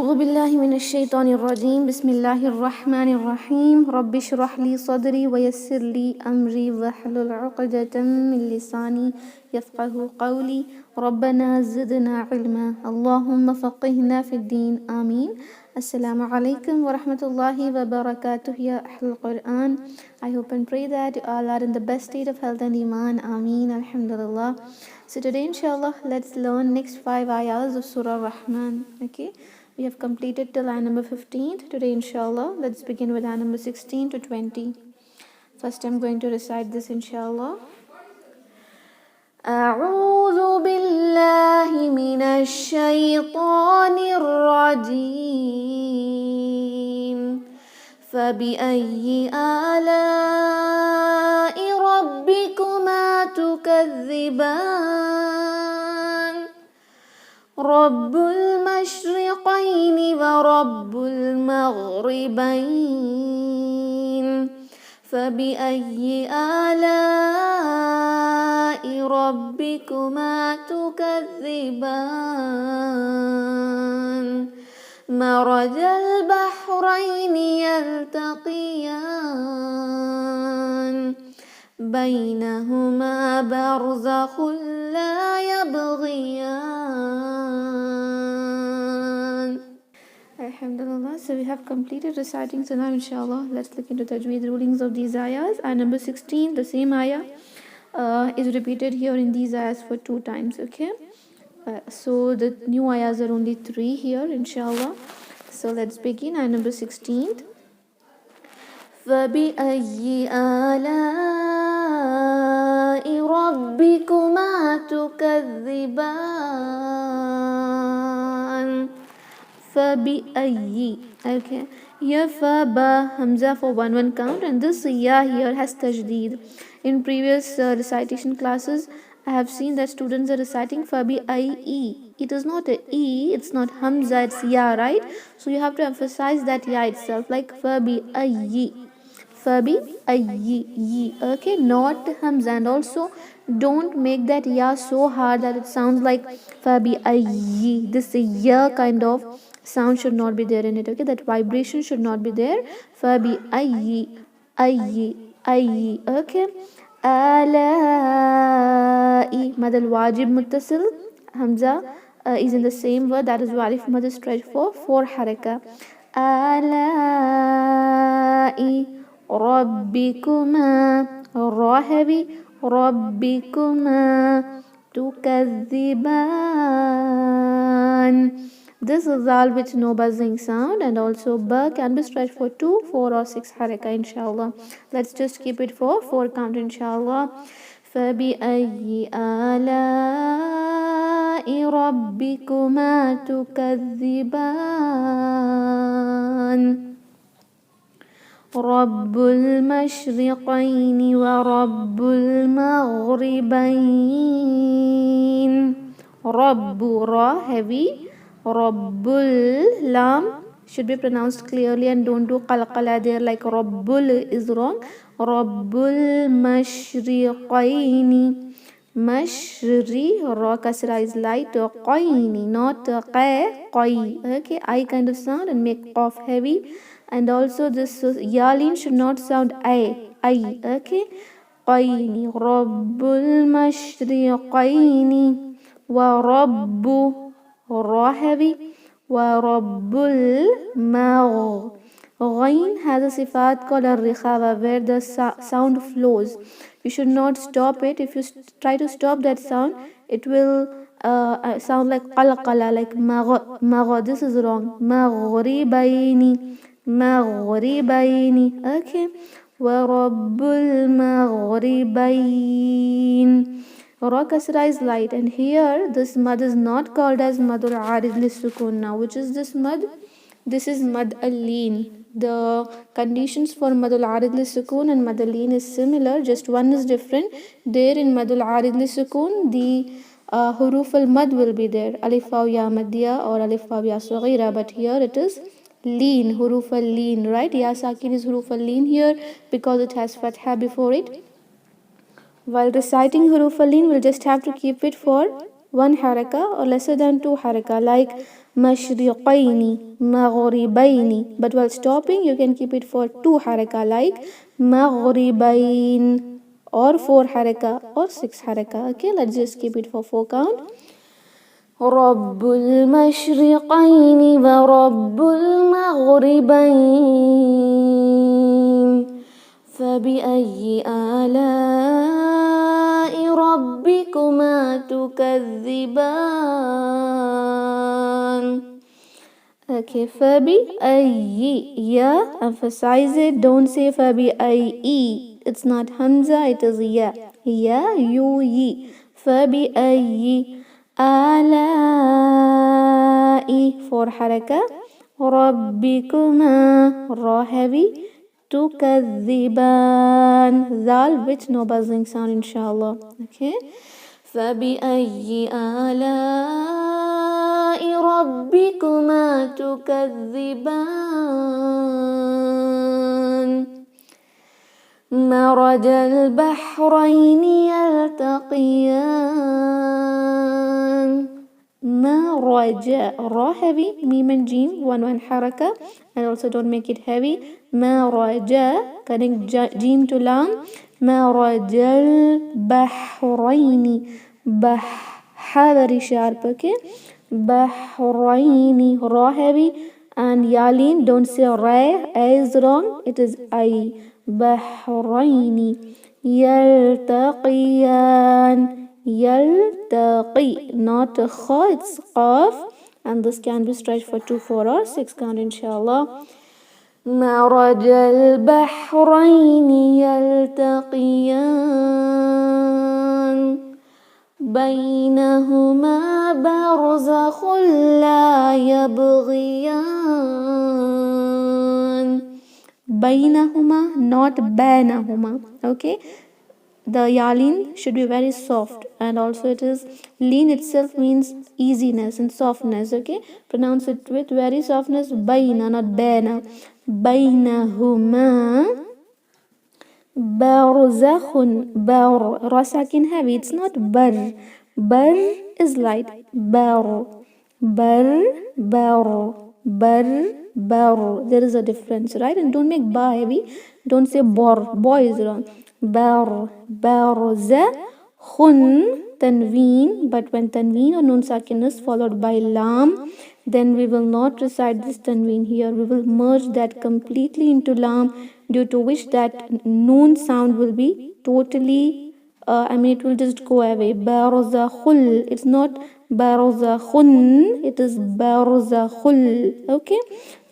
أعوذ بالله من الشيطان الرجيم. بسم الله الرحمن الرحيم. رب اشرح لي صدري ويسر لي أمري واحلل عقدة من لساني يفقه قولي. ربنا زدنا علما اللهم فقهنا في الدين آمين. Assalamu alaikum wa rahmatullahi wa barakatuh ya Ahlul Quran. I hope and pray that you all are in the best state of health and iman. Ameen. Alhamdulillah. So today inshallah let's learn next 5 ayahs of Surah Rahman. Okay. We have completed till ayah number 15. Today inshallah let's begin with ayah number 16 to 20. First I'm going to recite this inshallah. أعوذ بالله من الشيطان الرجيم. فبأي آلاء ربكما تكذبان رب المشرقين ورب المغربين فبأي آلاء ربكما تكذبان مرج البحرين يلتقيان بينهما برزخ لا يبغيان. Alhamdulillah. So we have completed reciting. So now inshallah let's look into tajweed rulings of these ayahs. Ayah number 16, the same ayah is repeated here in these ayahs for 2 times. Okay. So the new ayahs are only 3 here inshallah. So let's begin ayah number 16. فَبِأَيِّ آلَاءِ رَبِّكُمَا تُكَذِّبَانِ فَبِأَيِّ. Okay. Here fa ba hamza for 1 count, and this ya here has tajdeed. In previous recitation classes I have seen that students are reciting fabi I. It is not a e, it's not hamza, it's ya, right? So you have to emphasize that ya itself, like fabi I. Fabi ayyi. Okay, not hamza, and also don't make that ya so hard that it sounds like fabi ayyi. This ya kind of sound should not be there in it. Okay, that vibration should not be there. Fabi ayyi. Okay. Alai mad al wajib muttasil hamza is in the same word, that is why alif mad is stretched for 4 haraka. Alai ربكما را heavy ربكما تكذبان. This is all with no buzzing sound, and also ba can be stretched for 2, 4 or 6 haraka inshallah. Let's just keep it for 4 count inshallah. فبأي آلاء ربكما تكذبان رب المشرقين ورب المغربين. رب ra heavy, Rabbul lam should be pronounced clearly and don't do qalqala there like Rabbul is wrong. Rabbul mashriqaini. Mashri ra kasra is light, qaini not qai. Okay, I kind of sound and make qaf heavy. And also this yalin should not sound I. Okay. Qaini. Rabbul mashriqaini wa rabbu ra heavy wa rabbul magh. Ghain has a sifat called al-rikhava where the sound flows. You should not stop it. If you try to stop that sound, it will sound like qalqala, like magh. This is wrong. Maghribaini. Okay. وَرَبُّ الْمَغْرِبَيْنِ. Ra kasra is light, and here this mad is not called as madul arid lisukun. Now which is this mad? This is mad al-leen. The conditions for madul arid lisukun and mad al-leen is similar, just one is different. There in madul arid lisukun the huruf al-mad will be there, alif waw ya maddiya or alif waw ya saghira, but here it is leen, huruf al-leen, right? Ya sakin is huruf al-leen here because it has fatha before it. While reciting huruf al-leen, we'll just have to keep it for one haraka or lesser than 2 haraka, like mashriqaini, maghribaini. But while stopping, you can keep it for 2 haraka, like maghribain, or 4 haraka or 6 haraka. Okay, let's just keep it for 4 count. رب المشرقين ورب المغربين فبأي آلاء ربكما تكذبان. Okay, فبأي, yeah, emphasize it, don't say فبأي, it's not Hamza, it is ya, ya, you, yi. فبأي آلاء 4 حركة ربكما ra heavy تكذبان ذال with no buzzing sound inshallah. Okay, فبأي آلاء ربكما تكذبان مرج البحرين يلتقيان. مرج ra heavy, mim and jim, one haraka, and also don't make it heavy. مرج, connect jim to lam. مرج البحرين, very sharp. Okay, بحرين ra heavy, and yalin, don't say ra, a is wrong, it is I. بحرين يلتقيان, يلتقي, not a kha, it's qaf, and this can be stretched for 2, 4 or 6 count inshallah. مرج البحرين يلتقيان بينهما برزخ لا يبغيان. بينهما, not بينهما. Okay, the yalin should be very soft, and also it is lean itself means easiness and softness. Okay, pronounce it with very softness. Baina, not baina. Bainahuma barzakhun, bar, ra sakin heavy, it's not bar. Bar is light. Bar, bar, bar, bar, bar. There is a difference, right? And don't make ba heavy. Don't say bor. Boy is wrong. Bar, barzakhun, tanween. But when tanween or nun sakin is followed by lam, then we will not recite this tanween here. We will merge that completely into lam, due to which that noon sound will be totally, it will just go away. Barzakhul, it's not barzakhun, it is barzakhul. Okay,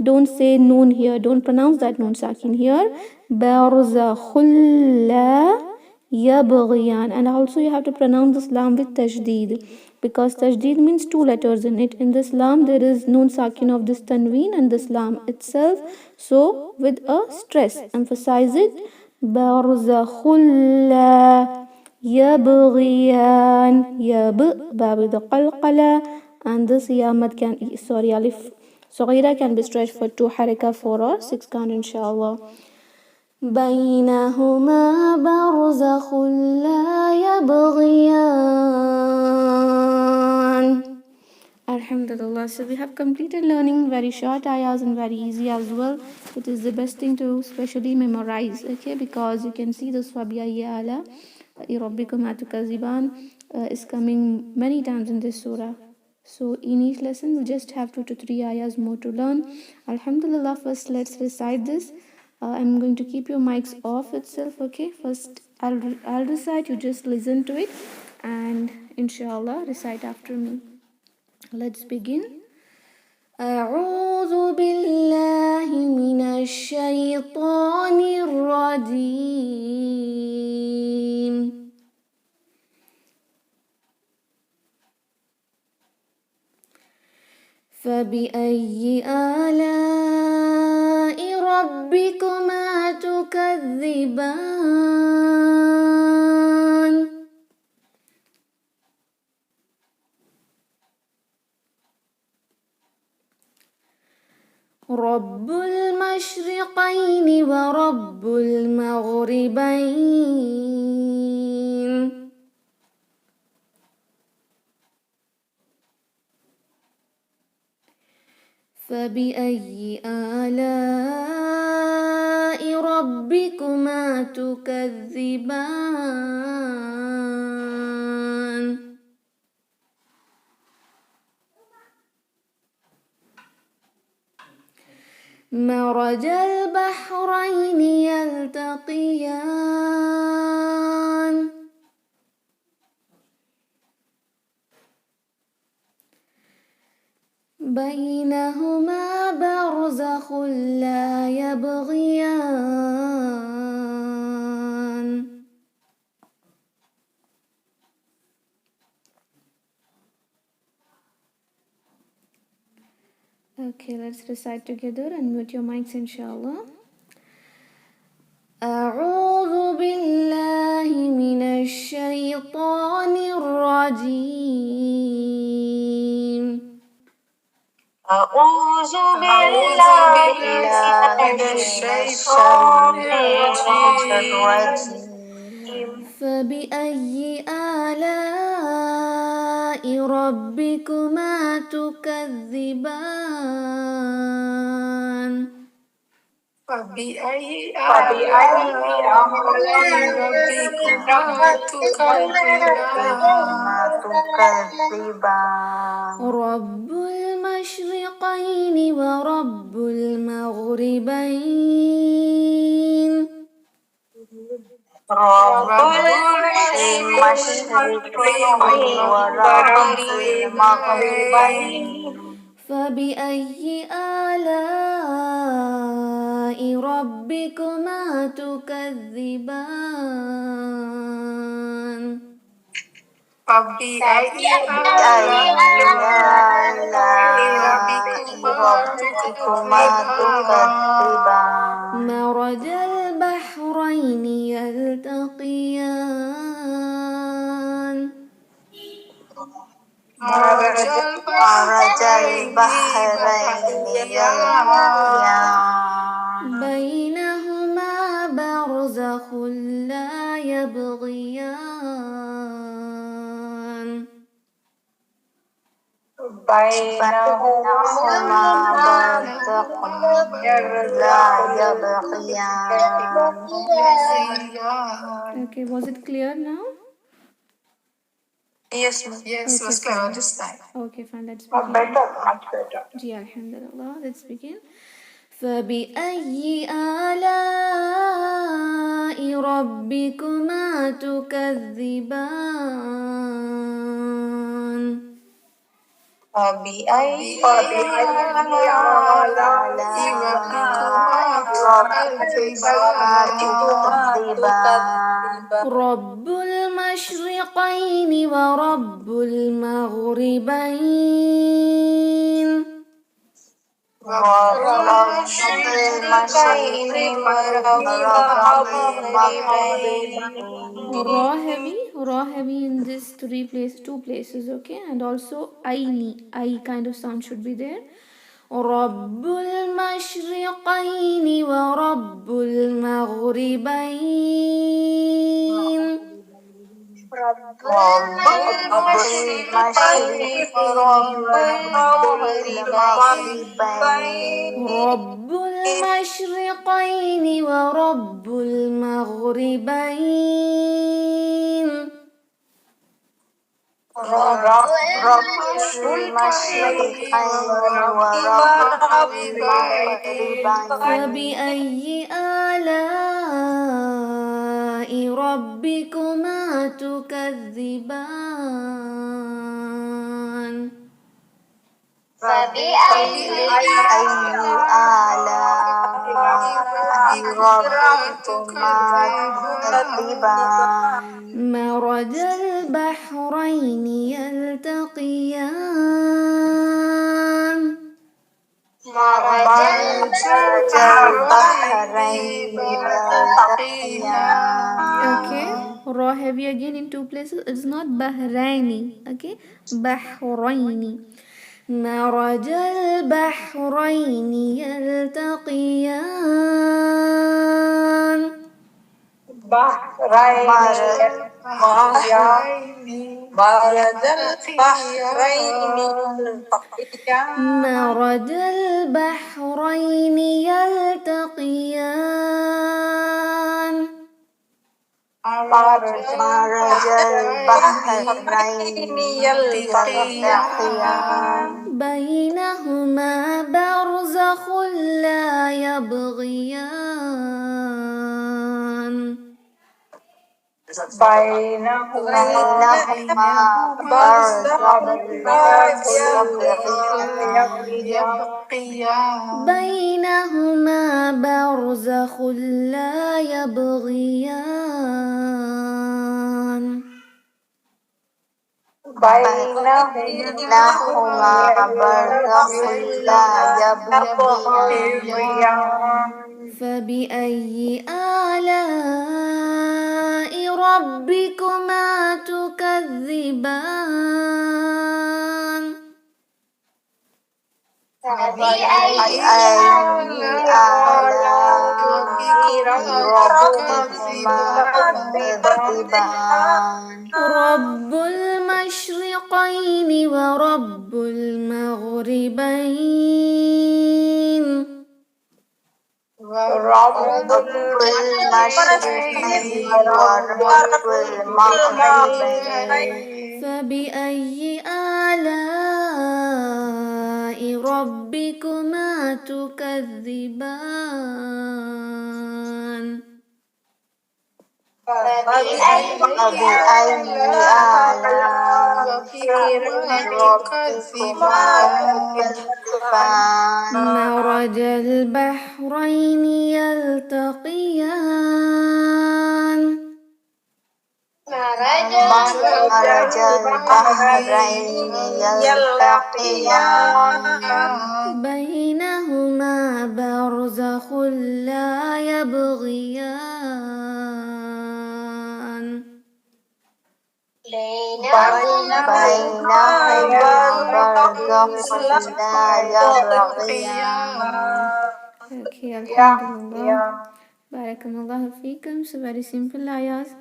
don't say noon here, don't pronounce that noon sakin here. Barzakhul la yabghiyan, and also you have to pronounce this lam with tajdeed, because tajdeed means 2 letters in it. In this lam there is noon sakin of this tanween and this lam itself, so with a stress, emphasize it. barzakhul la yabghiyan, yab, ba with the qalqala, and this yamad can, alif saghira can be stretched for 2 haraka, 4 or 6 count inshallah. بينهما برزخ لا يبغيان. Alhamdulillah. So we have completed learning very short ayahs and very easy as well. It is the best thing to especially memorize, okay, because you can see this فَبِأَيِّ آلَاءِ رَبِّكُمَا تُكَذِّبَانِ is coming many times in this surah. So in each lesson we just have 2 to 3 ayahs more to learn. Alhamdulillah, first let's recite this. I'm going to keep your mics off itself. Okay, first I'll recite, you just listen to it and inshallah recite after me. Let's begin. أعوذ بالله من الشيطان الرجيم. فبأي آلاء ربكما تكذبان. رب المشرقين ورب المغربين فبأي آلاء ربكما تكذبان مرج البحرين يلتقيان بينهما برزخ لا يبغيان Okay, let's recite together and mute your mics inshallah. أعوذ بالله من الشيطان الرجيم أعوذ بالله من الشيطان الرجيم فبأي آلاء ربكما تكذبان فبأي آلاء ربكما تكذبان رب المشرقين ورب المغربين رب المشرقين ورب المغربين فبأي آلاء ربكما تكذبان فبأي آلاء ربكما تكذبان مرج البحرين يلتقيان مرج البحرين يلتقيان بينهما برزخ لا يبغيان بينهما برزخ لا يبغيان. Okay, was it clear now? Yes, was clear this time. Okay, fine, let's begin. Much better. Ji, alhamdulillah, let's begin. فبأي آلاء ربكما تكذبان فبأي آلاء ربكما تكذبان رب المشرقين ورب المغربين رب المشرقين ورب المغربين Raw heavy in this two places, okay, and also I kind of sound should be there. رب المشرقين ورب المغربين رب المشرقين ورب المغربين رب المشرقين ورب المغربين رب المشرقين ورب المغربين فبأي آلاء ربكما تكذبان فبأي آلاء ربكما تكذبان مرج البحرين يلتقيان مرج البحرين يلتقيان Okay, raw heavy again in two places. It's not Bahraini, okay, Bahraini. مرج البحرين يلتقيان بحرين مرج البحرين يلتقيان مرج البحرين يلتقيان مرج البحرين يلتقيان بينهما برزخ لا يبغيان بينهما برزخ لا يبغيان بينهما برزخ لا يبغيان بينهما برزخ لا يبغيان فبأي آلاء ربكما تكذبان فبأي آلاء ربكما تكذبان رب المشرقين ورب المغربين رب المشرقين ورب المغربين فبأي آلاء ربكما تكذبان فبأي آلاء ربكما تكذبان مرج البحرين يلتقيان مرج البحرين يلتقيان بينهما برزخ لا يبغيان بينهما برزخ لا يبغيان Okay, Alhamdulillah. Barakallahu feekum. So very simple ayahs.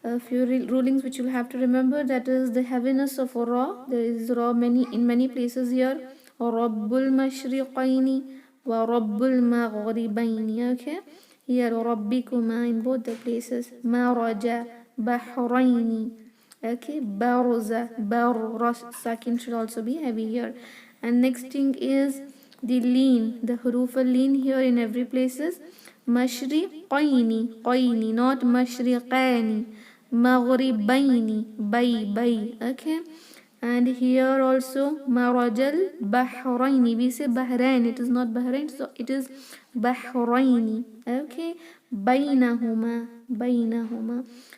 A few rulings which you'll have to remember, that is the heaviness of ra. There is ra in many places here. Rabbul mashriqaini wa Rabbul maghribaini. Okay. Here Rabbikuma in both the places. Maraja bahraini. Okay. Baruza bar sakin should also be heavy here. And next thing is the lean, the huruf lean here in every places. Mashriqaini, qaini, not mashriqani. Maghribaini, bay, okay. And here also marajal bahraini. We say Bahrain, it is not Bahrain, so it is Bahraini, okay. Bainahuma.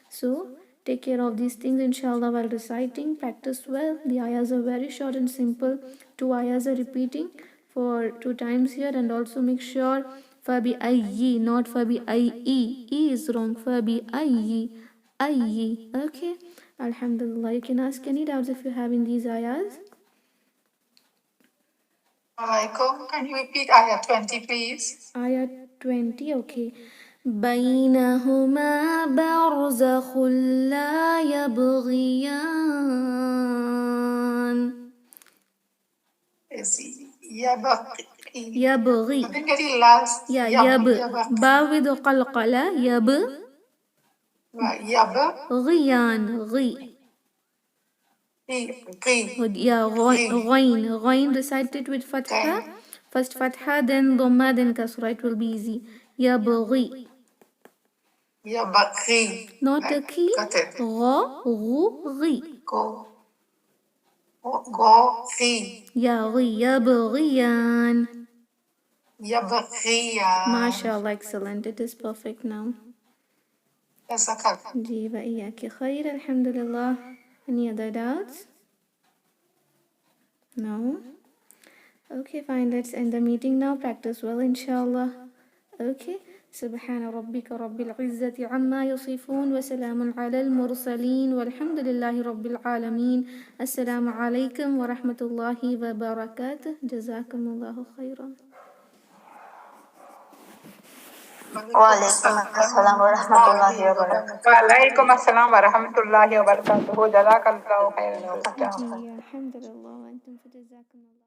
So take care of these things inshallah while reciting. Practice well. The ayahs are very short and simple. 2 ayahs are repeating for 2 times here, and also make sure fabi ayyi, not fabi ayyi. E is wrong. Fabi ayyi. Okay. Alhamdulillah. You can ask any doubts if you have in these ayahs. Alaikum. Can you repeat ayah 20, please? Ayah 20, okay. بينهما برزخ لا يبغيان. يبغي. I think it is last. Yeah, با with قلقلة. غيان. غي. Yeah, غين recited with fatha. First fatha, then dhamma, then kasra. It will be easy. يبغي. Not a key. غي. يبغيان. MashaAllah, excellent. It is perfect now. جي وإياك خير. Alhamdulillah. Any other doubts? No? Okay, fine. Let's end the meeting now. Practice well, inshallah. Okay. سبحان ربك رب العزة عما يصفون وسلام على المرسلين والحمد لله رب العالمين. السلام عليكم ورحمة الله وبركاته. جزاكم الله خيرا. वालेकुम अस्सलाम व रहमतुल्लाहि व बरकातुहू। वालेकुम अस्सलाम व रहमतुल्लाहि व बरकातुहू। जज़ाकल्लाहु खैरन। जी, अल्हम्दुलिल्लाह, व अंतुम फ़जज़ाकुमुल्लाह।